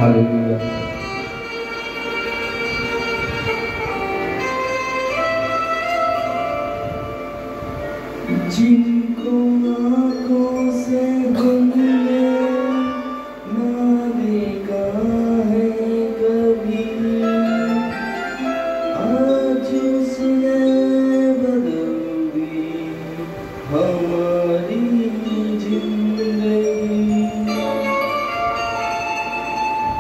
Hallelujah. जिनको आँखों से हमने ना देखा है कभी, आज उसने बदल दी हमारी जिंदगी।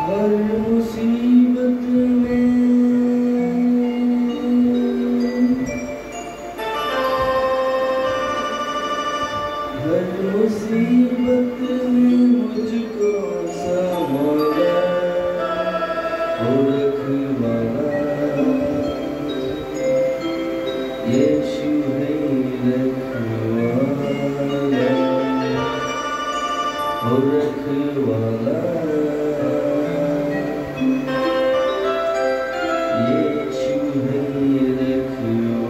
हर मुसीबत में मुसीबत में मुझको संभाला ओ रखवाला, यीशु है रखवाला ओ रखवाला, यीशु है रखवाला।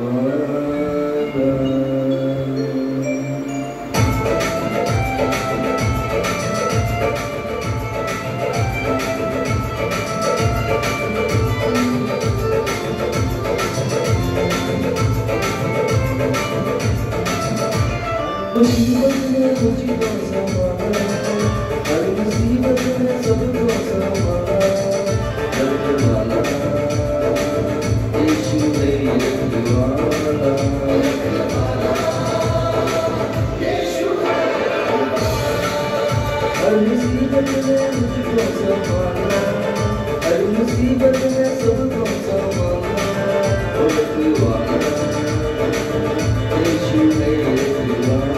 मुसीबत में मुझको संभाला, हर मुसीबत में सबको संभाला, रखवाला यीशु है रखवाला, हर मुसीबत में मुझको संभाला, हर मुसीबत में सबको संभाला, रखवाला यीशु है रखवाला।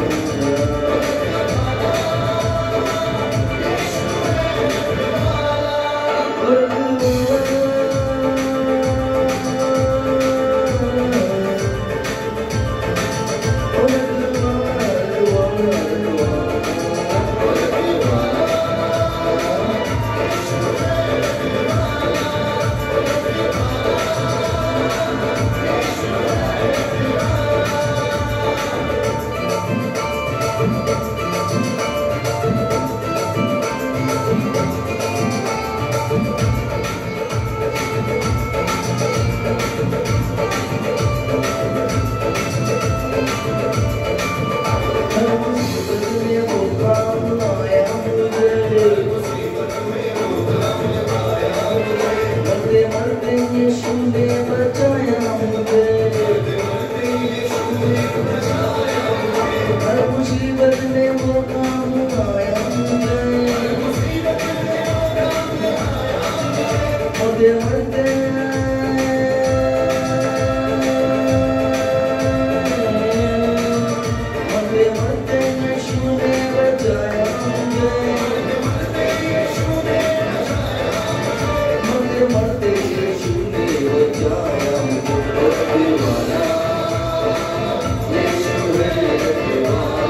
मुसीबत में वो काम आया मुझे, मरते मरते यीशु ने बचाया मुझे, मरते यीशु ने बचाया मुझे, रखवाला यीशु है रखवाला।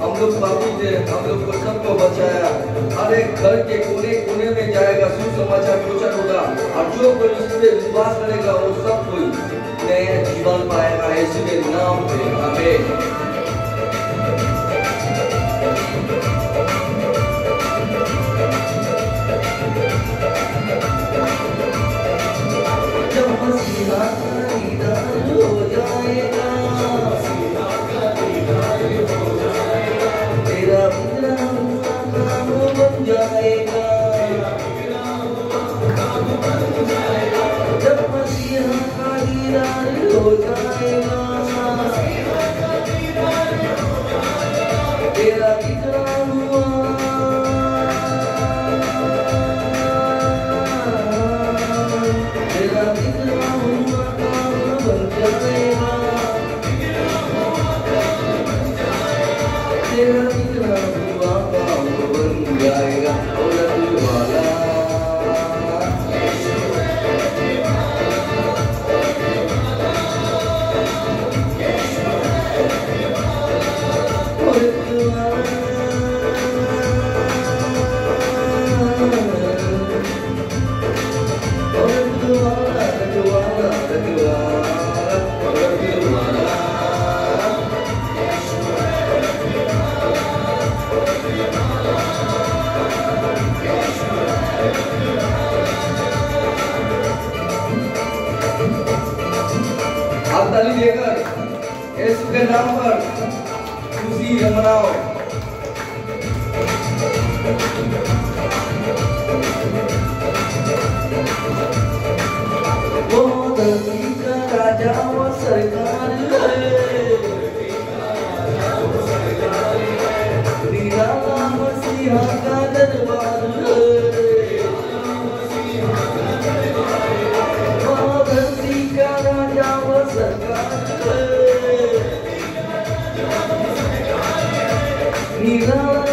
हम लोग बापू थे, हम लोग को सबको बचाया। हर एक घर के कोने कोने में जाएगा, सुसमाचार प्रचार होगा, और जो कोई उस पर विश्वास करेगा वो सब कोई नया जीवन पाएगा यीशु के नाम पे। आमीन। जब मसीहा का दीदार हो जाएगा, तेरा बिगड़ा हुआ काम बन जाएगा। जब मसीहा का दीदार हो जाएगा, तेरा बिगड़ा हुआ काम बन जाएगा। तेरा बिगड़ा हुआ काम बन जाएगा। ओ रखवाला यीशु के नाम पर खुशी मनाओ। वो धरती का राजा व सरकार है, निराला मसीहा का दरबार है। वो धरती का राजा व सरकार है, निराला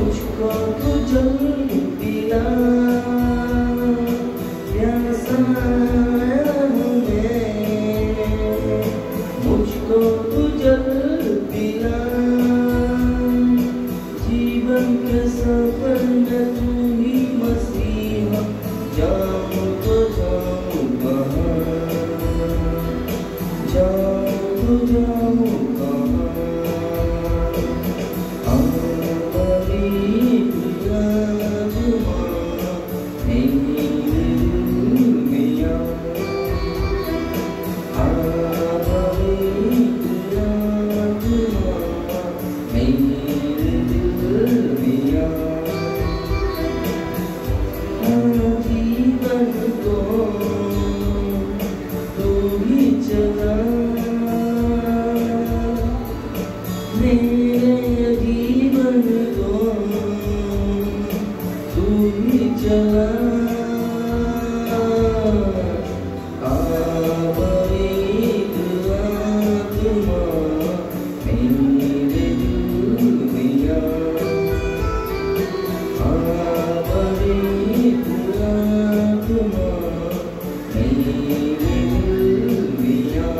मुझको तू जल पिला प्यासा हूँ मैं, मुझको तू जल पिला जीवन के सफर में तू ही मसीहा, जाऊँ तो जाऊँ कहाँ, जाऊँ तो जाऊँ कहाँ, हमारी दुआ मेरे दिल मियाँ, हमारी दुआ मेरे दिल मियाँ, जीवन को तू ही चला, मेरे जीवन को तू ही चला, आवाज़ आत्मा मेरे दिल मियाँ, आवाज़ आत्मा मेरे दिल मियाँ।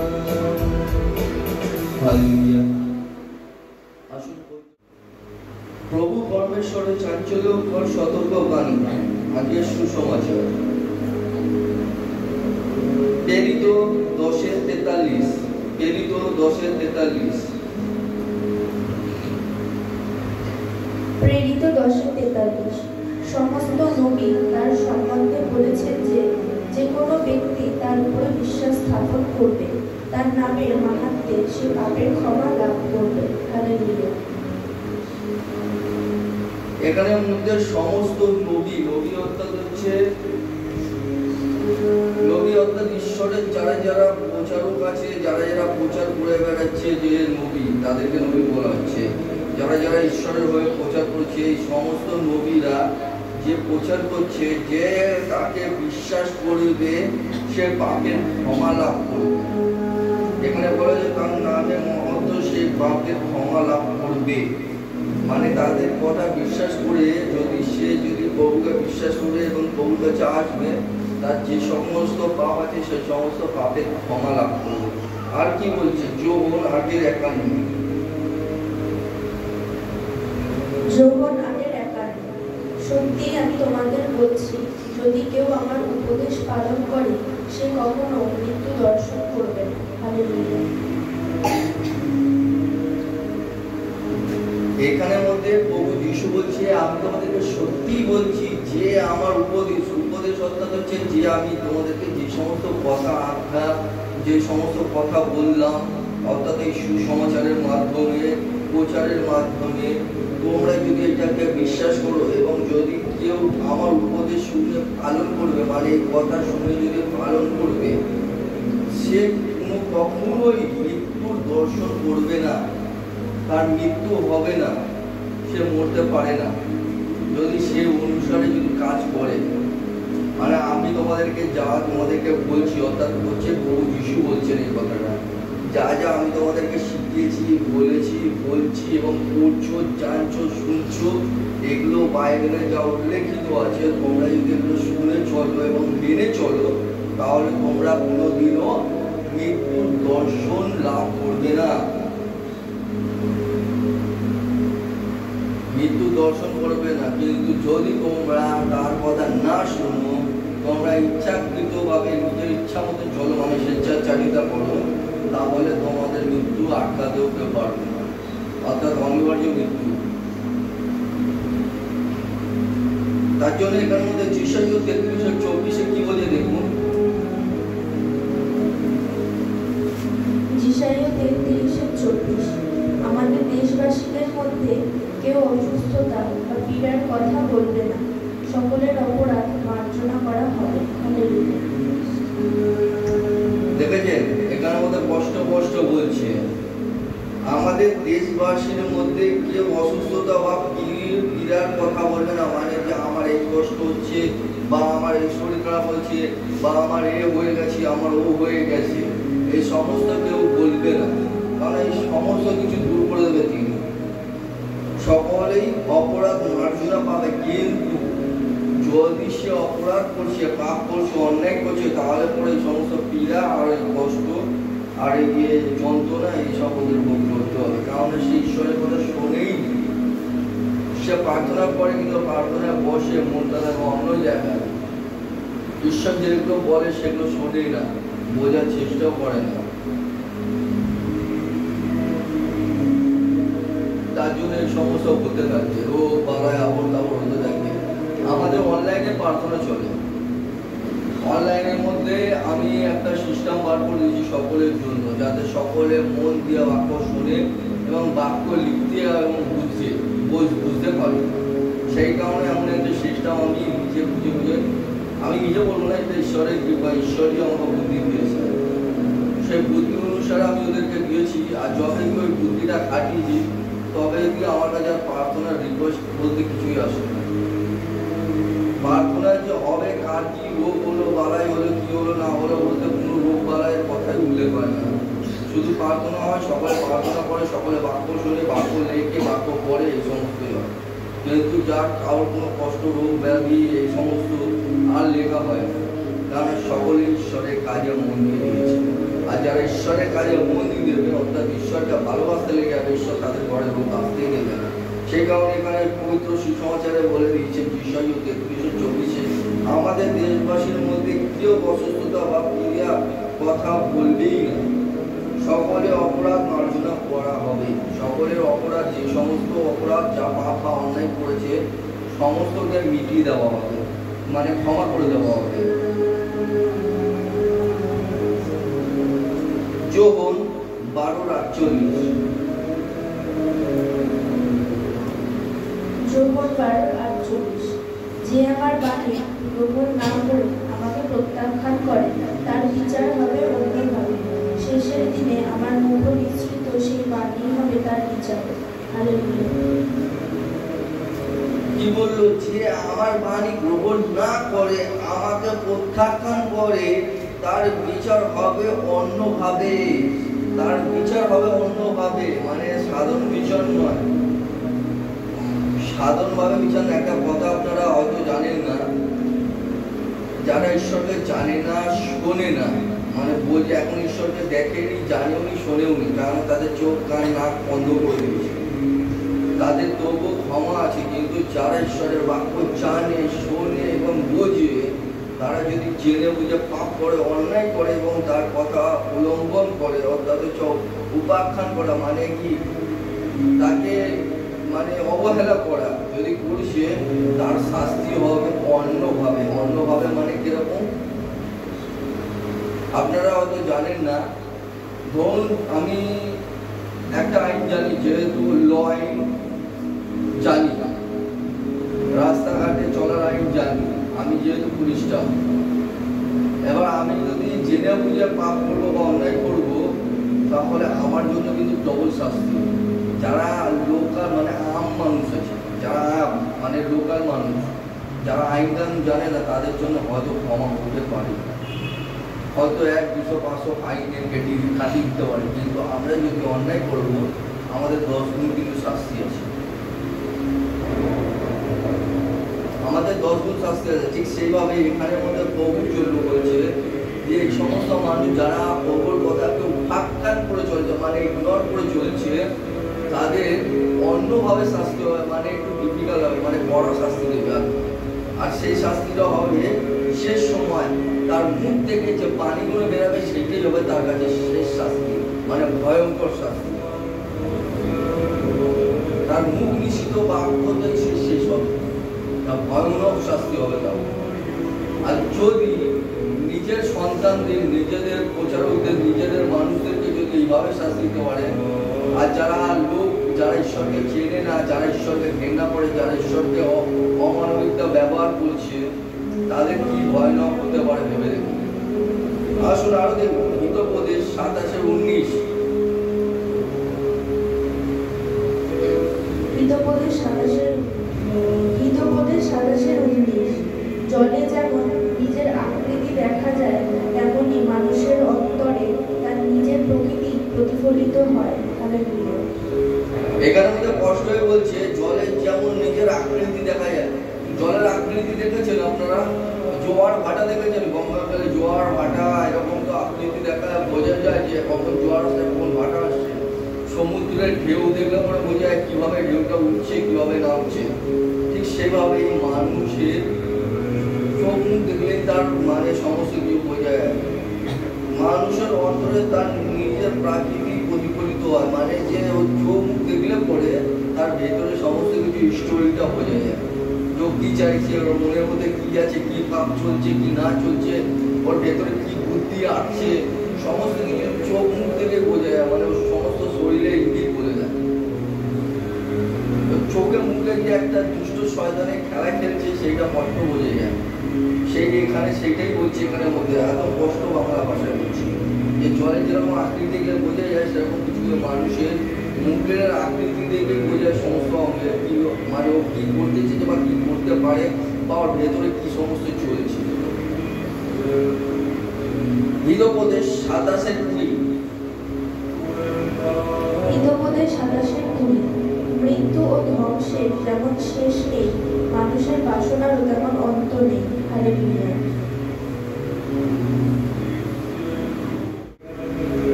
हालेलुया। আসুন প্রভু পরমেশ্বরের চাঞ্চল্যকর সতর্কবাণী, আজকের সুসমাচার। প্রেরিত 10:43, প্রেরিত 10:43। প্রেরিত 10:43। সমস্ত নবী তার সম্বন্ধে বলেছেন যে যে কোনো ব্যক্তি তার উপরে বিশ্বাস স্থাপন করবে, তার নামের মাহাত্ম্যে সে পাপের ক্ষমা লাভ করবে। হালেলুয়া। এখানে মধ্যে সমস্ত নবী, নবী অর্থাৎ হচ্ছে নবী অর্থাৎ ঈশ্বরের যারা যারা প্রচারক আছে, যারা যারা প্রচার করে বেড়াচ্ছে যে নবী, তাদেরকে নবী বলা হচ্ছে। যারা যারা ঈশ্বরের হয়ে প্রচার করছে, এই সমস্ত নবীরা যে প্রচার করছে যে তাকে বিশ্বাস করবে সে পাপের ক্ষমা লাভ করবে। এখানে বলা যে তার নামে মহত্ব সে পাপের ক্ষমা লাভ করবে, মানে তাদের কথা বিশ্বাস করে যদি প্রভুকে বিশ্বাস করে এবং প্রভুর কাছে আসবে, তার যে সমস্ত পাপ আছে সে সমস্ত পাপের ক্ষমা লাভ করবে। আর কি বলছে যোহন 8:51, যোহন 8:51। সত্যি আমি তোমাদের বলছি, যদি কেউ আমার উপদেশ পালন করে সে কখনো মৃত্যু দর্শন করবে না। হালেলুয়া। এখানের মধ্যে প্রভু যীশু বলছে, আমি তোমাদেরকে সত্যি বলছি যে আমার উপদেশ অর্থাৎ হচ্ছে যে আমি তোমাদেরকে যে সমস্ত কথা আজ্ঞা, যে সমস্ত কথা বললাম, অর্থাৎ এই সুসমাচারের মাধ্যমে, প্রচারের মাধ্যমে তোমরা যদি এটাকে বিশ্বাস করো এবং যদি কেউ আমার উপদেশ শুনে পালন করবে, মানে এই কথা শুনে যদি পালন করবে, সে কখনোই মৃত্যুর দর্শন করবে না, তার মৃত্যু হবে না, সে মরতে পারে না যদি সে অনুসারে যদি কাজ করে। মানে আমি তোমাদেরকে বলছি, অর্থাৎ হচ্ছে প্রভু যীশু বলছেন এই কথাটা, যা যা আমি তোমাদেরকে শিখিয়েছি, বলছি এবং করছো, জানছো, শুনছো, এগুলো বাইবেলে যা উল্লেখিত আছে, তোমরা যদি এগুলো শুনে চলো এবং মেনে চলো, তাহলে তোমরা কোনোদিনও মৃত্যুর দর্শন লাভ করবে না, মৃত্যু দর্শন করবে না। কিন্তু যদি তোমরা তার কথা না শুনো, তোমরা ইচ্ছাকৃতভাবে নিজের ইচ্ছা মতো চলো, মানে স্বেচ্ছাচারিতা করো, তাহলে তোমাদের মৃত্যু আটকাতেও কেউ পারবে না, অর্থাৎ অনিবার্য মৃত্যু। তার জন্য এখানের মধ্যে যিশাইয়া 33:24 কি বলে দেখুন। যিশাইয়া 33:24। আমাদের দেশবাসীদের মধ্যে কেউ অসুস্থতা বা পীড়ার কথা বলবে না, সকলের অপরাধ মার্জনা করা হবে। হালেলুয়া। দেখেছেন এখানের মধ্যে স্পষ্ট বলছে, আমাদের দেশবাসীর মধ্যে কেউ অসুস্থতা বা পীড়ার কথা বলবে না, মানে যে আমার এই কষ্ট হচ্ছে, বা আমার এই শরীর খারাপ হচ্ছে, বা আমার এ হয়ে গেছে, আমার ও হয়ে গেছে, এই সমস্ত কেউ বলবে না, কারণ এই সমস্ত কিছু দূর করে দেবে তিনি। সকল সকলেই অপরাধ মার্জনা পাবে, কিন্তু যদি সে অপরাধ করছে, পাপ করছে, অন্যায় করছে, তাহলে পরে এই সমস্ত পীড়া আর এই কষ্ট আর এই যন্ত্রণা এইসব ওদের ভোগ করতে হবে। কারণ সে ঈশ্বরের কথা শোনেই, সে প্রার্থনা করে কিন্তু প্রার্থনায় বসে মনটা দেখো অন্য জায়গায়। ঈশ্বর যেগুলো বলে সেগুলো শোনেই না, বোঝার চেষ্টাও করে না। তার জন্য এই সমস্ত হতে থাকে, রোগ বালায় আবর তাবর হতে থাকে। আমাদের অনলাইনে প্রার্থনা চলে, অনলাইনের মধ্যে আমি একটা সিস্টেম বার করে দিয়েছি সকলের জন্য, যাতে সকলে মন দিয়ে বাক্য শুনে এবং বাক্য লিখতে এবং বুঝতে পারে। সেই কারণে এমন একটা সিস্টেম আমি নিজে বুঝে আমি নিজে বলবো না, এটা ঈশ্বরের কৃপা, ঈশ্বরই আমাকে বুদ্ধি দিয়েছে। সেই বুদ্ধি অনুসারে আমি ওদেরকে দিয়েছি, আর যখন ওই বুদ্ধিটা খাটিয়েছি তবে কি আমার কাছে প্রার্থনার রিকোয়েস্ট বলতে কিছুই আসে না। প্রার্থনা যে হবে কার কি রোগ হলো, বালাই হলো, কি হলো না হলো বলতে কোনো রোগ বালাইয়ের কথাই উল্লেখ হয় না। শুধু প্রার্থনা হয়, সকলে প্রার্থনা করে, সকলে বাক্য শোনে, বাক্য লেখে, বাক্য পড়ে, এই সমস্তই হয়। কিন্তু যার কারোর কোনো কষ্ট, রোগ ব্যাধি এই সমস্ত আর লেখা হয় না, কারণ সকলে ঈশ্বরের কাজে মন দিয়ে দিয়েছে। আর যারা ঈশ্বরের কাজে মন দিয়ে দেবে, অর্থাৎ ঈশ্বরকে ভালোবাসতে লেগে যাবে, ঈশ্বর তাদের ঘরে রোগ আসতেই দেবে না। সেই কারণে এখানে পবিত্র সুসমাচারে বলে দিয়েছে বিষয় 33:24, আমাদের দেশবাসীর মধ্যে কেউ অসুস্থতা বা ক্রিয়া কথা বলবেই না, সকলে অপরাধ মার্জনা করা হবে। সকলের অপরাধ, যে সমস্ত অপরাধ যা পাপ বা অন্যায় করেছে সমস্তকে মিটিয়ে দেওয়া হবে, মানে ক্ষমা করে দেওয়া হবে। যোহন 12:48, যোহন 12:48, যে আমার বাণী গ্রহণ না করে আমাকে প্রত্যাখ্যান করে তার বিচার হবে অন্যভাবে। শেষের দিনে আমার মুখ নিঃসৃত সেই বাণী হবে তার বিচার। হালেলুয়া। কি বললো? যে আমার বাণী গ্রহণ না করে আমাকে প্রত্যাখ্যান করে তার বিচার হবে অন্যভাবে। তার বিচার হবে অন্যভাবে, মানে সাধারণ বিচার নয়। সাধারণভাবে বিচার না, একটা কথা আপনারা হয়তো জানেন না, যারা ঈশ্বরকে জানে না, শোনে না, মানে বলছে এখন ঈশ্বরকে দেখেনি, জানেও নি, শোনেও নি, কারণ তাদের চোখ কান নাক বন্ধ করে দিয়েছে, তাদের তবুও ক্ষমা আছে। কিন্তু যারা ঈশ্বরের বাক্য জানে, শোনে এবং বোঝে, তারা যদি জেনে বুঝে পাপ করে, অন্যায় করে এবং তার কথা উল্লঙ্ঘন করে, অর্থাৎ উপাখ্যান করা মানে কি, তাকে মানে অবহেলা করা যদি করছে, তার শাস্তি হবে অন্যভাবে। অন্যভাবে মানে কিরকম আপনারা হয়তো জানেন না। ধরুন আমি একটা আইন জানি, যেহেতু ল আইন জানি, রাস্তাঘাটে চলার আইন জানি, আমি যেহেতু পুলিশটা, এবার আমি যদি জেনে বুঝে পাপ করবো বা অন্যায় করবো, তাহলে আমার জন্য কিন্তু ডবল শাস্তি। যারা লোকাল মানে আম মানুষ আছে, যারা মানে লোকাল মানুষ, যারা আইন কানুন জানে না, তাদের জন্য হয়তো ক্ষমা হতে পারে, হয়তো 100, 200, 500 ফাইনের কেটে কাটিয়ে দিতে পারে। কিন্তু আমরা যদি অন্যায় করবো, আমাদের 10 গুণ কিন্তু শাস্তি আছে, আমাদের 10 গুণ শাস্তি আছে। ঠিক সেইভাবে এখানের মধ্যে প্রভুর জন্য বলছে যে এই সমস্ত মানুষ যারা প্রভুর কথাকে উপাখ্যান করে চলছে, মানে ইগনোর করে চলছে, তাদের অন্যভাবে শাস্তি হবে, মানে একটু ডিফিকাল্ট হবে, মানে বড় শাস্তি দেবে। আর সেই শাস্তিটা হবে শেষ সময়, তার মুখ থেকে যে পানিগুলো বেরাবে সেটাই হবে তার কাছে শেষ শাস্তি, মানে ভয়ঙ্কর শাস্তি। তার মুখ নিষিদ্ধ বাক্যতেই শেষ হবে, তা ভয়ানক শাস্তি হবে তার। আর যদি নিজের সন্তানদের, নিজেদের প্রচারকদের, নিজেদের মানুষদেরকে যদি এইভাবে শাস্তি দিতে পারে, আর যারা লোক, যারা ঈশ্বরকে চেনে না, যারা ঈশ্বরকে ঘৃণা করে, যারা ঈশ্বরকে অমানবিক ব্যবহার করছে, তাদের কি ভয়ানক হতে পারে ভেবে দেখুন। আসুন আরো দেখুন, হিতোপদেশ 27:19, হিতোপদেশ 27:19, জলে যেমন নিজের আকৃতি দেখা যায়, তেমনি মানুষের অন্তরে তার নিজের প্রকৃতি প্রতিফলিত হয়। হালেলুয়া। এখানে মধ্যে স্পষ্ট কষ্ট হয়ে বলছে, জলের যেমন নিজের আকৃতি দেখা যায়। জলের আকৃতি দেখেছেন আপনারা? জোয়ার ভাটা দেখেছেন? গঙ্গাকালে জোয়ার ভাটা এরকম তো আকৃতি দেখা বোঝা যায় যে কখন জোয়ার আসছে কখন ভাটা আসছে। সমুদ্রের ঢেউ দেখলে পরে বোঝা যায় কিভাবে ঢেউটা উঠছে কিভাবে নামছে। ঠিক সেভাবে এই মানুষের চোখ মুখ দেখলে তার মানে সমস্ত কিছু বোঝা যায়। মানুষের অন্তরে তার নিজের প্রাকৃতিক প্রতিফলিত হয়, মানে যে চোখ মুখ দেখলে পরে তার ভেতরে সমস্ত কিছু স্টোরিটা বোঝা যায়। লোক কি চাইছে, ওর মনের মধ্যে কি আছে, কি ভাব চলছে কি না চলছে, ওর ভেতরে কি বুদ্ধি আসছে, সমস্ত কিছু চোখ মুখ থেকে বোঝা যায়, মানে ওর সমস্ত শরীরে ইঙ্গিত বলে দেয়। চোখে মুখে যে একটা দুষ্ট শয়তানের খেলা খেলছে সেইটা স্পষ্ট বোঝা যায়। সেই এখানে সেটাই বলছে, এখানে মধ্যে এত কষ্ট বাংলা ভাষায় বলছি যে জলে যেরকম আকৃতি দেখলে বোঝা যায় সেরকম কিছু মানুষের মুখের আকৃতি দেখে বোঝা যায় সমস্ত অঙ্গের কি মানে ও কি করতেছে বা কি করতে পারে বা ওর ভেতরে কি সমস্ত চলছে। হিতোপদেশ 27 হিতোপদেশ 27 মৃত্যু ও ধ্বংসের যেমন শেষ নেই, মানুষের বাসনারও তেমন অন্ত নেই। হালেলুয়া।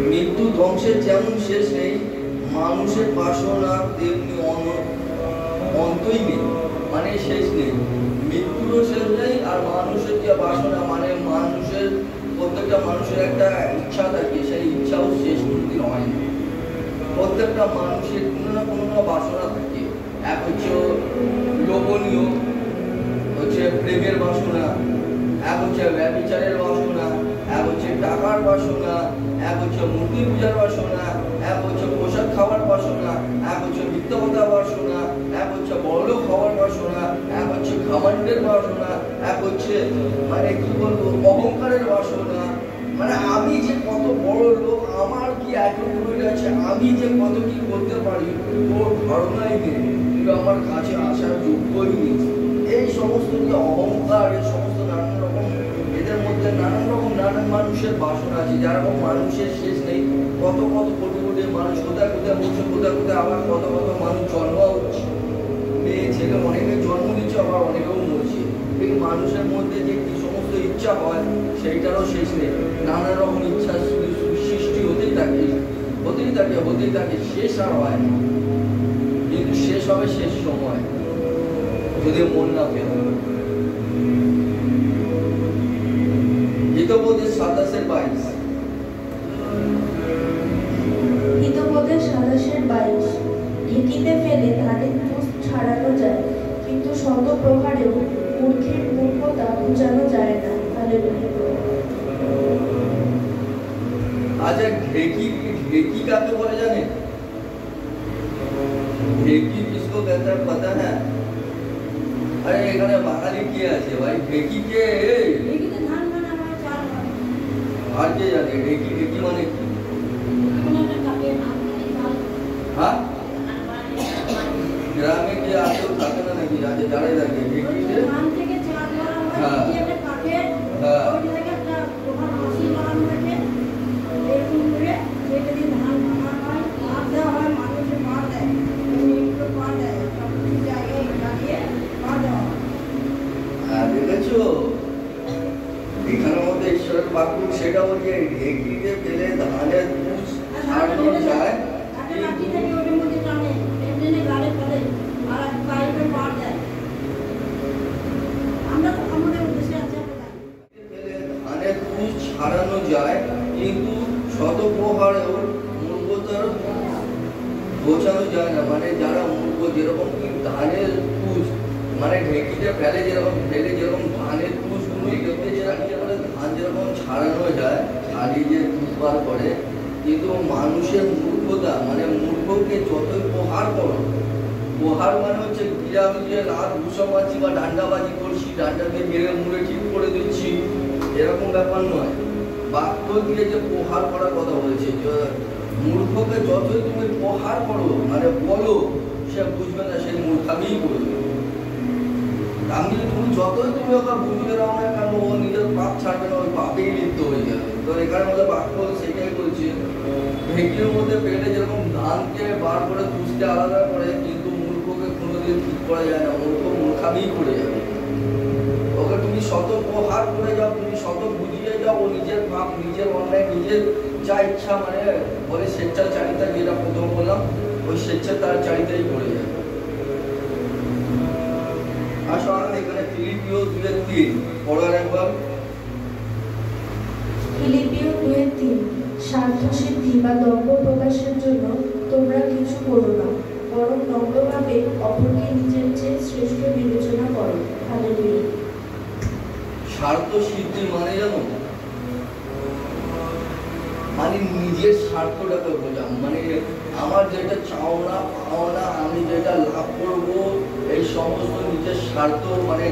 মৃত্যু ধ্বংসের যেমন শেষ নেই, মানুষের বাসনার তেমনি অন্তই নেই, মানে শেষ নেই। মৃত্যুরও শেষ নেই আর মানুষের যে বাসনা মানে মানুষের প্রত্যেকটা মানুষের একটা ইচ্ছা থাকে, সেই ইচ্ছাও শেষ কোনদিন হয় না। প্রত্যেকটা মানুষের কোনো না কোনো বাসনা থাকে। এক হচ্ছে লোভনীয়, হচ্ছে প্রেমের বাসনা, এক হচ্ছে ব্যভিচারের বাসনা, এক হচ্ছে টাকার বাসনা, এক হচ্ছে মূর্তি পূজার বাসনা, এক হচ্ছে পোশাক খাওয়ার বাসনা, এক হচ্ছে মিথ্যাবাদা বাসনা, এক হচ্ছে বড়লোক হওয়ার বাসনা, এক হচ্ছে ঘমণ্ডের বাসনা, এক হচ্ছে মানে কি বলবো অহংকারের বাসনা। মানে আমি যে কত বড় লোক, আমার কি অ্যাটিটিউড আছে, আমি যে কত কি করতে পারি ওর ধারণাই নেই, কিন্তু আমার কাছে আসার যোগ্যই নেই। এই সমস্ত যে অহংকার, এই সমস্ত নানান রকম এদের মধ্যে নানান রকম নানান মানুষের বাসনা আছে, যারা মানুষের শেষ নেই। কত কত কোটি কোটি মানুষ কোথায় কোথায় মরছে, কোথায় কোথায় আবার কত কত মানুষ জন্ম হচ্ছে, মেয়ে ছেলে অনেকে জন্ম দিচ্ছে আবার অনেকেও মরছে। এই মানুষের মধ্যে যে কি সমস্ত ইচ্ছা হয় সেইটারও শেষ নেই। নানা রকম ইচ্ছা সৃষ্টি হতেই থাকে হতেই থাকে হতেই থাকে, শেষ আর হয় না। কিন্তু শেষ হবে শেষ সময় যদি মন না ফেরে। হিতোপদেশ 27 হিতোপদেশ 27 ঢেকিতে ফেলে ধানের তুষ ছাড়ানো যায়, কিন্তু শত প্রহারেও মূর্খের মূর্খতা বুঝানো যায় না। হালেলুয়া। আচ্ছা, ढेकी काके बोले जाने? ढेकी किसको कहता है पता है? अरे এখানে বাঙালি কি আছে ভাই? ঢেকি কে? ঢেকিতে ধান বানা হয়, চাল হয়। আর কে জানে ঢেকি? ঢেকি মানে কি? হ্যাঁ, গ্রামে কি আজও থাকে না নাকি? আজ যারাই থাকে ঢেকিতে ধান থেকে চাল করা হয়, হ্যাঁ। কি একটা কাঠের হ্যাঁ। ওই জায়গায় একটা লোহার রশি লাগানো থাকে, এরকম করে যেখানে ধান ভাঙা হয়, পাট দেওয়া হয়, মানুষে পাট দেয়, একটু পাট দেয়, সব কিছু জায়গায় লাগিয়ে পাট দেওয়া হয়। হ্যাঁ, দেখেছো এখানের মধ্যে ঈশ্বরের বাক্য সেটা বলছে ঢেকিতে ফেলে ধানের তুষ ছাড়ানো যায়। একটা লাঠি থেকে ওটার মধ্যে টানে, টেনে গাড়ে ফেলে, আর পাইপে পাট দেয়। আমরা তো আমাদের উদ্দেশ্যে আছে ধানের তুষ ছাড়ানো যায়, কিন্তু শত প্রহারেও মূর্খতার বোঝানো যায় না। মানে যারা মূর্খ, যেরকম কি ধানের তুষ মানে ঢেকিতে ফেলে যেরকম ধানের তুষ ঢেকিতে ধান যেরকম ছাড়ানো যায়, ছাড়িয়ে যে তুষ বার করে, কিন্তু মানুষের মূর্খতা মানে মূর্খকে যতই প্রহার করো, প্রহার মানে হচ্ছে গিরামিয়ে রাত ঘুষামাছি বা ডান্ডাবাজি করছি, ডান্ডাকে মেরে মুড়ে ঠিক করে দিচ্ছি, এরকম ব্যাপার নয়। বাক্য দিয়ে যে প্রহার করার কথা বলেছে, মূর্খকে যতই তুমি প্রহার করো মানে বলো, সে বুঝবে না, সে মূর্খামিই করবে। আমি তুমি যতই তুমি ওকে বুঝিয়ে দাও না কেন, ও নিজের পাপ ছাড়বে না, ওই পাপেই লিপ্ত হয়ে যাবে। তো এখানে মধ্যে বাক্য সেটাই বলছে, ঢেকির মধ্যে পেটে যেরকম ধানকে বার করে তুষকে আলাদা করে, কিন্তু কোনোদিন ঠিক করা যায় না, ও তো মূর্খামি করে যাবে। ওকে তুমি শত প্রহার করে যাও, তুমি শত বুঝিয়ে যাও, ও নিজের পাপ, নিজের অন্যায়, নিজের যা ইচ্ছা মানে বলে স্বেচ্ছাচারিতা, যেটা প্রথম বললাম, ওই স্বেচ্ছাচারিতাই করে যাবে। আসো এখানে ফিলিপিও 2:3 পড়ার একবার। ফিলিপিও 2:3 স্বার্থসিদ্ধি বা দম্ভ প্রকাশের জন্য তোমরা কিছু করো না, বরং নম্রভাবে অপরকে নিজের চেয়ে শ্রেষ্ঠ বিবেচনা করো। হালেলুয়া। স্বার্থ সিদ্ধি মানে জানো, মানে নিজের স্বার্থটাকে বোঝা, মানে আমার যেটা চাওনা পাওনা, আমি যেটা লাভ করব, এই সমস্ত নিজের স্বার্থ, মানে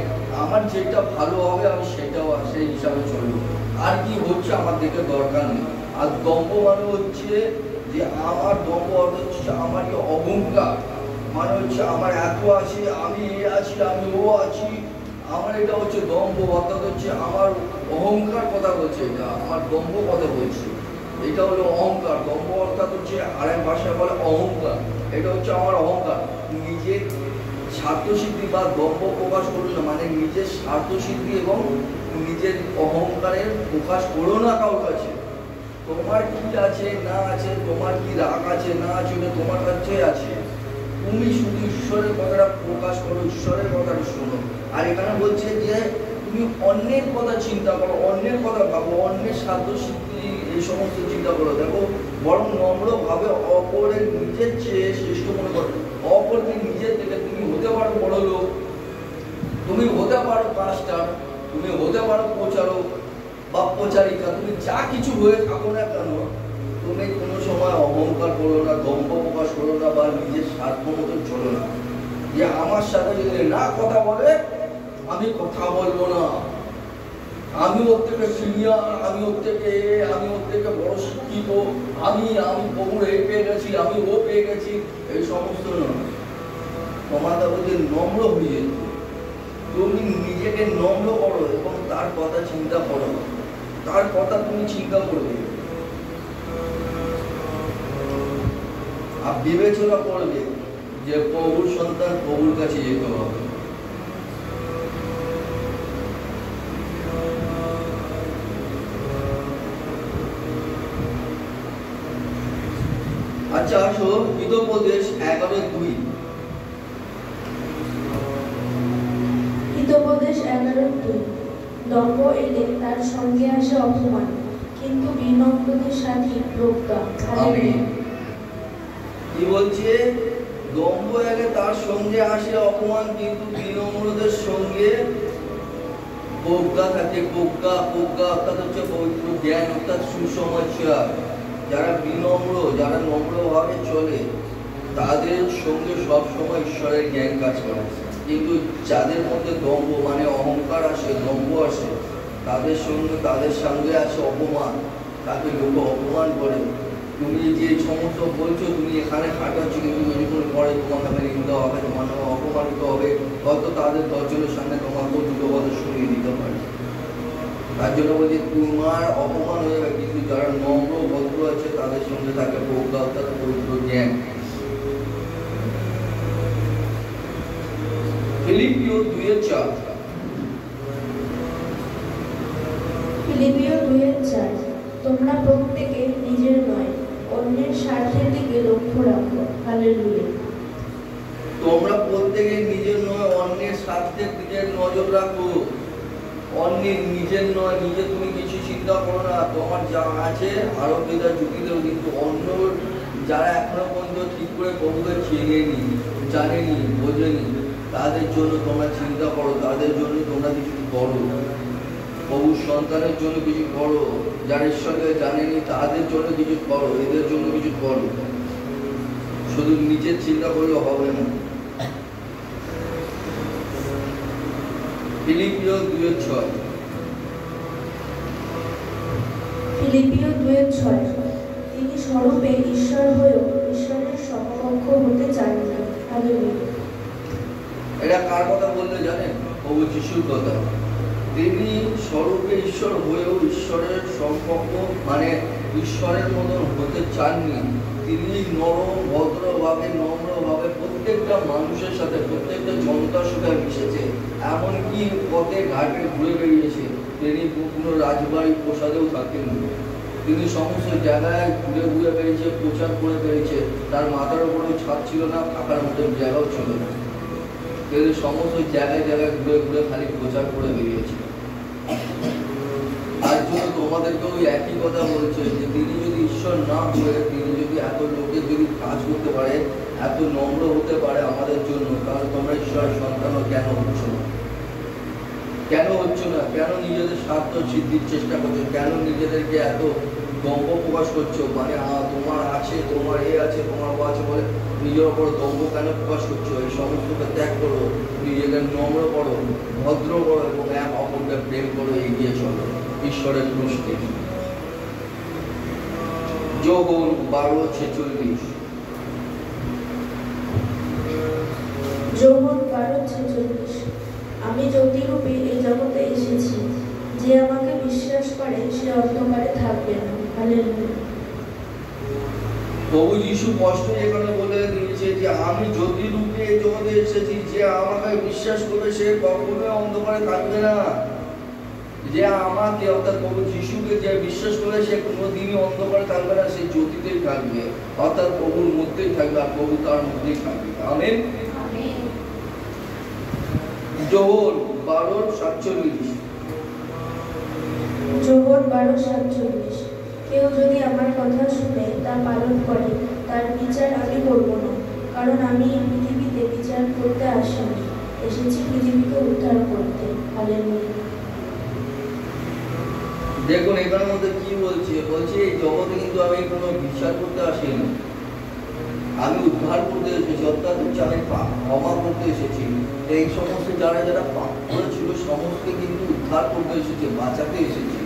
আমার যেটা ভালো হবে আমি সেটাও সেই হিসাবে চলবো, আর কি হচ্ছে আমার দেখে দরকার নেই। আর দম্ভ মানে হচ্ছে যে আমার দম্ভ অর্থ হচ্ছে আমার যে অহংকার, মানে হচ্ছে আমার এত আছে, আমি এ আছি, আমি ও আছি, আমার এটা হচ্ছে দম্ভ, অর্থাৎ হচ্ছে আমার অহংকার কথা বলছে, এটা আমার দম্ভ কথা বলছে, এটা হলো অহংকার। দম্ভ অর্থাৎ হচ্ছে আরেক ভাষায় বলে অহংকার, এটা হচ্ছে আমার অহংকার। নিজের স্বার্থসিদ্ধি বা দম্ভ প্রকাশ করো না, মানে নিজের স্বার্থসিদ্ধি এবং নিজের অহংকারের প্রকাশ করো না কারোর কাছে। তোমার কি আছে না আছে, তোমার কি রাগ আছে না আছে, ওটা তোমার কাছে আছে, তুমি শুধু ঈশ্বরের কথাটা প্রকাশ করো, ঈশ্বরের কথাটা শোনো। আর এখানে বলছে যে তুমি অন্যের কথা চিন্তা করো, অন্যের কথা ভাবো, অন্যের সাধ্য সিদ্ধি এই সমস্ত চিন্তা করো। দেখো, বরং নম্রভাবে অপরের নিজের চেয়ে শ্রেষ্ঠ মনে করো। অপরকে নিজের থেকে তুমি হতে পারো বড় লোক, তুমি হতে পারো পাস্টার, তুমি হতে পারো প্রচারক বা প্রচারিকা, তুমি যা কিছু হয়ে থাকো না কেন, তুমি কোনো সময় অহংকার করো না, দম্ভ প্রকাশ করো না, বা নিজের স্বার্থ মতো চলো না। যে আমার সাথে যদি না কথা বলে আমি কথা বলবো না, আমি ওর থেকে সিনিয়র, আমি ওর থেকে বড় শিক্ষিত, আমি প্রভুর এ পেয়ে গেছি, আমি ও পেয়ে গেছি, এই সমস্ত নয়। তোমাদের বলছে নম্র হয়ে যেত, তুমি নিজেকে নম্র করো এবং তার কথা চিন্তা করো, তার কথা তুমি চিন্তা করবে আর বিবেচনা করবে যে প্রভুর সন্তান প্রভুর কাছে যেতে হবে। আচ্ছা আসো হিতোপদেশ 11:2। হিতোপদেশ 11:2 দম্ভ এলে তার সঙ্গে আসে অপমান, কিন্তু বিনম্রদের সাথে প্রজ্ঞা। আমিন। কি বলছে? দম্ভ এলে তার সঙ্গে আসে অপমান, কিন্তু বিনম্রদের সঙ্গে প্রজ্ঞা থাকে। প্রজ্ঞা অর্থাৎ হচ্ছে পবিত্র জ্ঞান, অর্থাৎ সুসমাচার। যারা বিনম্র, যারা নম্রভাবে চলে, তাদের সঙ্গে সবসময় ঈশ্বরের জ্ঞান কাজ করে। কিন্তু যাদের মধ্যে দম্ভ মানে অহংকার আসে, দম্ভ আসে, তাদের সঙ্গে আসে অপমান, তাকে লোক অপমান করে। তুমি যে সমস্ত বলছো, তুমি এখানে খাটাচ্ছ, কিন্তু কিছুক্ষণ পরে তোমার নামে নিন্দা হবে, তোমার নামে অপমানিত হবে, হয়তো তাদের 10 জনের সামনে তোমাকেও দুটো কথা শুনিয়ে দিতে পারে। তার জন্য বলছি তোমার অপমান হয়ে যাবে, কিন্তু যারা নম্র ভদ্র আছে তাদের সঙ্গে থাকে প্রজ্ঞা, অর্থাৎ পবিত্র জ্ঞান। ফিলিপিও 2:4। ফিলিপিও 2:4 তোমরা প্রত্যেকে নিজের নয়, অন্যের স্বার্থের দিকে লক্ষ্য রাখো। হালেলুয়া। তোমরা প্রত্যেকে নিজের নয়, অন্যের স্বার্থের দিকে নজর রাখো। অন্যের, নিজের নয়। নিজে তুমি কিছু চিন্তা করো না, তোমার যা আছে আরো বেদা ঝুঁকি দেও, কিন্তু অন্য যারা এখনো পর্যন্ত ঠিক করে প্রভুকে চেনেনি, জানেনি, বোঝেনি, তাদের জন্য তোমরা চিন্তা করো, তাদের জন্য তোমরা কিছু করো। প্রভুর সন্তানের জন্য কিছু করো, যারা ঈশ্বরকে জানেনি তাদের জন্য কিছু করো, এদের জন্য কিছু করো। শুধু নিজের চিন্তা করলে হবে না। ফিলিপিও 2:6। ফিলিপিও 2:6 তিনি স্বরূপে ঈশ্বর হয়েও ঈশ্বরের সমকক্ষ হতে চান না। হালেলুয়া। এটা কার কথা বলতে জানেন? প্রভু যিশুর কথা। তিনি স্বরূপে ঈশ্বর হয়েও ঈশ্বরের সমকক্ষ মানে ঈশ্বরের মতন হতে চাননি, তিনি নরম ভদ্রভাবে নম্রভাবে প্রত্যেকটা মানুষের সাথে প্রত্যেকটা জনতার সাথে মিশেছে, এমনকি পথে ঘাটে ঘুরে বেরিয়েছে। তিনি কোনো রাজবাড়ি প্রসাদেও থাকেন, তিনি সমস্ত জায়গায় ঘুরে ঘুরে বেরিয়েছে, প্রচার করে বেরিয়েছে। তার মাথার উপরেও ছাদ ছিল না, থাকার মতো জায়গাও ছিল না। তিনি সমস্ত জায়গায় জায়গায় ঘুরে ঘুরে খালি প্রচার করে বেরিয়েছে। তার জন্য তোমাদেরকে ওই একই কথা বলছে যে তিনি যদি ঈশ্বর না হয়ে, তিনি যদি এত লোকের যদি কাজ করতে পারে, এত নম্র হতে পারে আমাদের জন্য, তাহলে তোমরা ঈশ্বরের সন্তানও কেন হচ্ছ না? কেন হচ্ছ না? কেন নিজেদের স্বার্থ সিদ্ধির চেষ্টা করছো? কেন নিজেদেরকে এত দম্ভ প্রকাশ করছো? মানে তোমার আছে, তোমার এ আছে, তোমার ও আছে বলে নিজের ওপর দম্ভ কেন প্রকাশ করছো? এই সমস্তকে ত্যাগ করো, নিজেকে নম্র করো, ভদ্র করো এবং এক অপরকে প্রেম করো, এগিয়ে চলো ঈশ্বরের দৃষ্টি। যোহন 12:46। যোহন 12:46। আমি জ্যোতিরূপে এই জগতে এসেছি, যে আমাকে বিশ্বাস করে সে অন্ধকারে থাকবে না। হালেলুয়া। প্রভু যীশু স্পষ্ট এখানে বলে দিয়েছে যে আমি জ্যোতিরূপে এই জগতে এসেছি, যে আমাকে বিশ্বাস করবে সে কখনোই অন্ধকারে থাকবে না। যে আমাকে অর্থাৎ প্রভু যীশুকে যে বিশ্বাস করে সে কোনোদিনই অন্ধকারে থাকবে না, সে জ্যোতিতেই থাকবে, অর্থাৎ প্রভুর মধ্যেই থাকবে আর প্রভু তার মধ্যেই থাকবে। আমেন। যোহন 12:47। যোহন 12:47। কেউ যদি আমার কথা শুনে তা পালন করে, তার বিচার আমি করব না, কারণ আমি পৃথিবীতে বিচার করতে আসিনি, এসেছি পৃথিবীকে উদ্ধার করতে। হালেলুয়া। দেখুন এখানের মধ্যে কি বলছে, বলছে এই জগতে কিন্তু আমি কোনো বিচার করতে আসিনি, আমি উদ্ধার করতে এসেছি, অর্থাৎ হচ্ছে আমি পাপ ক্ষমা করতে এসেছি। এই সমস্ত যারা যারা পাপ করেছিল সমস্ত কিন্তু উদ্ধার করতে এসেছে, বাঁচাতে এসেছি।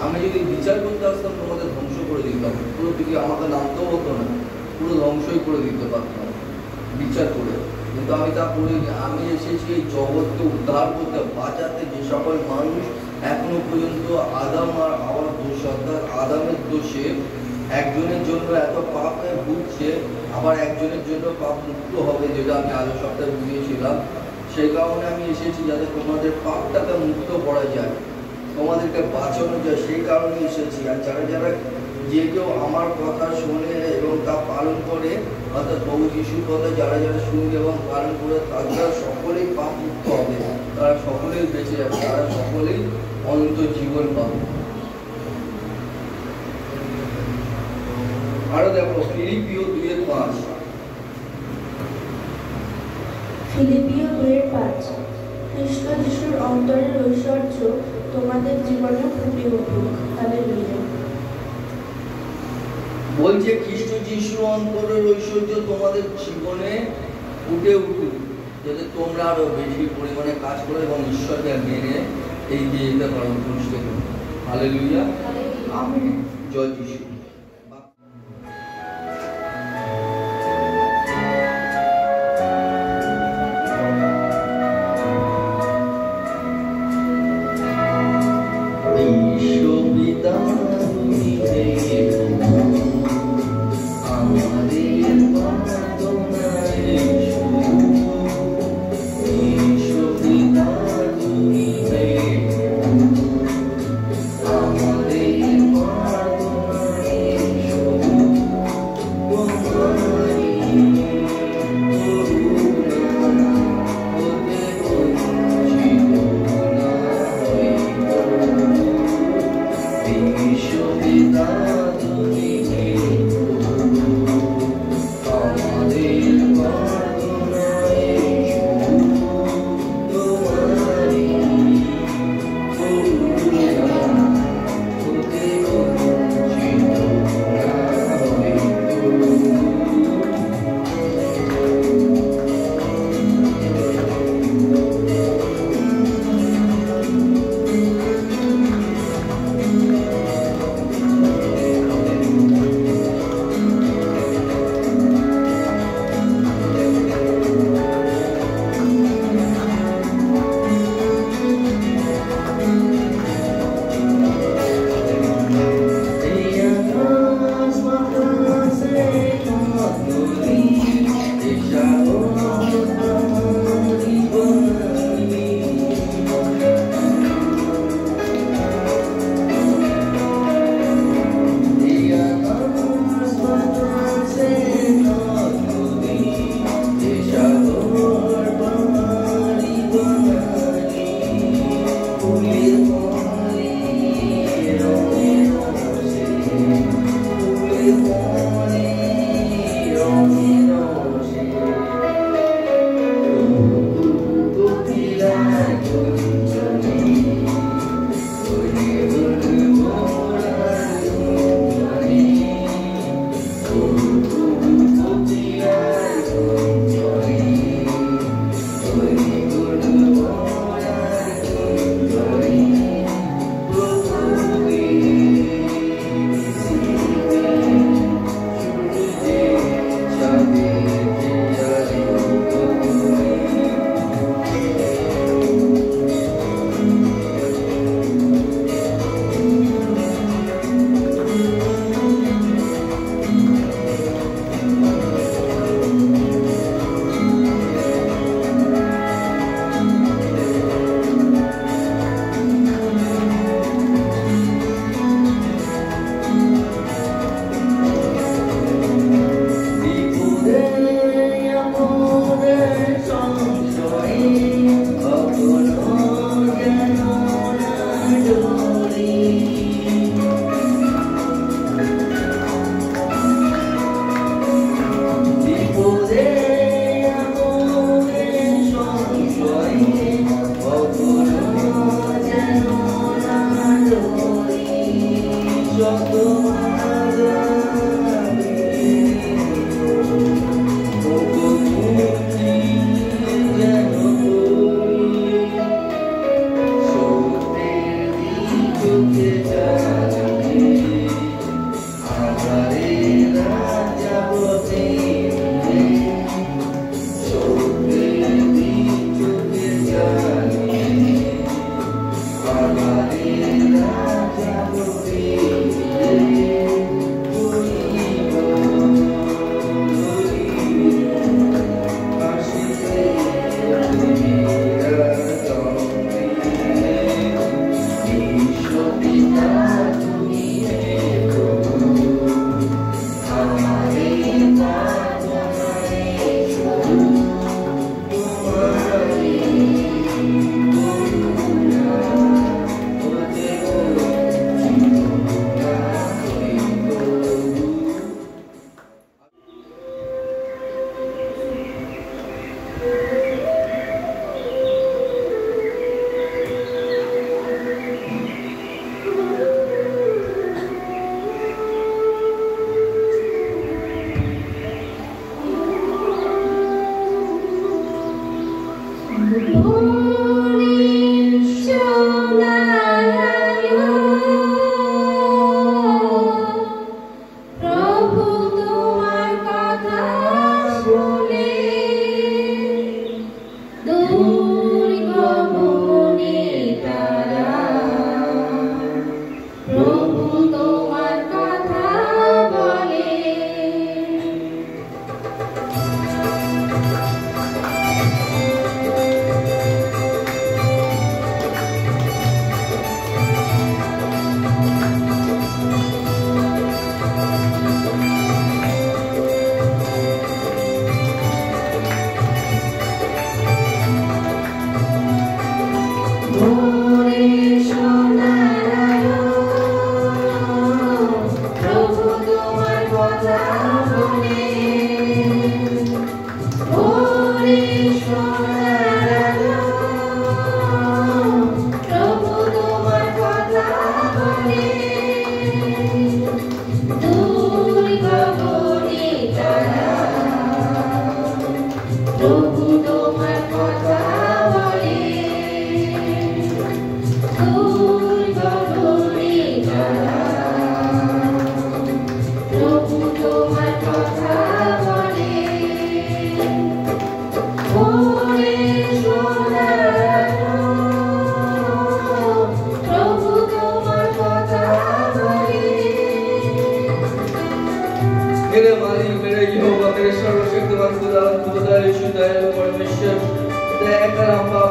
আমি যদি বিচার করতে আসতাম তোমাদের ধ্বংস করে দিতাম, পুরো পৃথিবী আমাকে নামতেও হতো না, পুরো ধ্বংসই করে দিতে পারতাম বিচার করে। কিন্তু আমি তা করিনি, আমি এসেছি এই জগৎকে উদ্ধার করতে, বাঁচাতে। যে সকল মানুষ এখনো পর্যন্ত আদাম আর হাওয়ার দোষ, অর্থাৎ আদামের দোষে একজনের জন্য এত পাপে ভুগছে, আবার একজনের জন্য পাপ মুক্ত হবে, যেটা আমি আগের সপ্তাহে বুঝিয়েছিলাম। সেই কারণে আমি এসেছি যাতে তোমাদের পাপটাকে মুক্ত করা যায়, তোমাদেরকে বাঁচানো যায়, সেই কারণে এসেছি। আর যারা যারা যে কেউ আমার কথা শোনে এবং তা পালন করে, অর্থাৎ প্রভু যীশুর কথা যারা যারা শুনবে এবং পালন করে, তারা সকলেই পাপ মুক্ত হবে, তারা সকলেই বেঁচে যাবে, তারা সকলেই অনন্ত জীবন পাবে। আরো দেখো ফিলিপিও 2:5। ফিলিপিও 2:5। খ্রিস্ট যিশুর অন্তরের ঐশ্বর্য তোমাদের জীবনে ফুটে উঠুক। হালেলুয়া। বলছে খ্রিস্ট যিশুর অন্তরের ঐশ্বর্য তোমাদের জীবনে ফুটে উঠুক, যাতে তোমরা আরো বেশি পরিমাণে কাজ করো এবং ঈশ্বরকে মেনে এগিয়ে যেতে পারো খ্রিস্টের। হালেলুয়া। আমেন। জয় যিশু।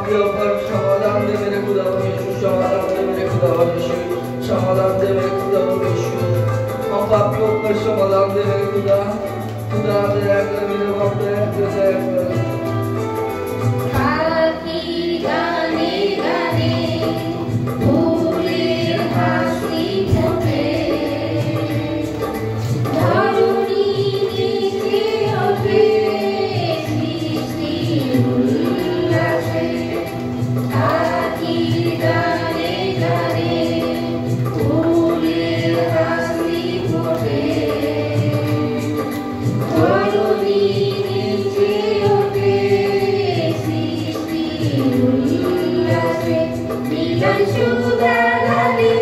के ऊपर समाधान दे मेरे खुदा यीशु, समाधान दे मेरे खुदा यीशु, समाधान दे मेरे खुदा यीशु। हम पाप के ऊपर समाधान दे मेरे खुदा, खुदा दया कर मेरे बाप, दया कर, दया कर। पापी गाने गाने फूलेर हासि फোटे, ধরণী নিচে ওঠে সৃষ্টি উল্লাসে। পাখির গানে গানে ফুলের হাসি ফোটে, ধরণী নিচে ওঠে সৃষ্টি উল্লাসে। মিলন সুধারালে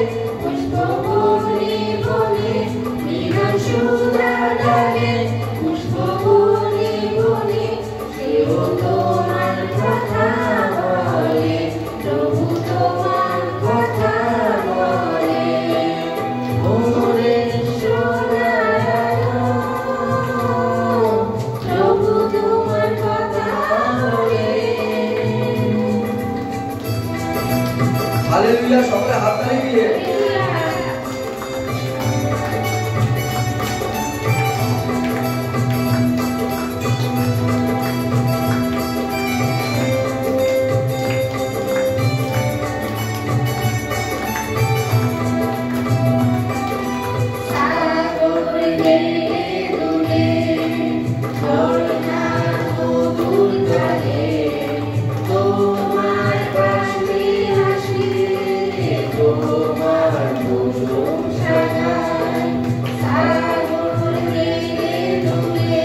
পুষ্প বনে বনে, মিলন সুধারালে পুষ্প বনে বনে, সেও তোমার কথা বলে, প্রভু তোমার কথা বলে। মোরের সোনার প্রভু তোমার কথা বলে। हालेलुया, सबके हाथ ताली দিয়ে। সাগর হেলে দুলে ঝরনা মধুর জলে, তোমার বাঁশি হাসি তোমার প্রশংসাগান। সাগর হেলে দুলে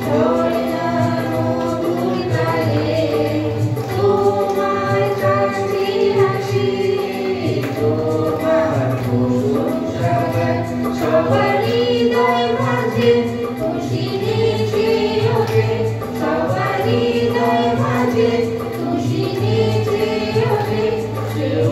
ঝরনা মধুর জলে, তোমার বাঁশি হাসি তোমার প্রশংসাগান। সবার হৃদয় মাঝে খুশি নেচে ওঠে, সবার হৃদয় মাঝে খুশি নেচে ওঠে, সেও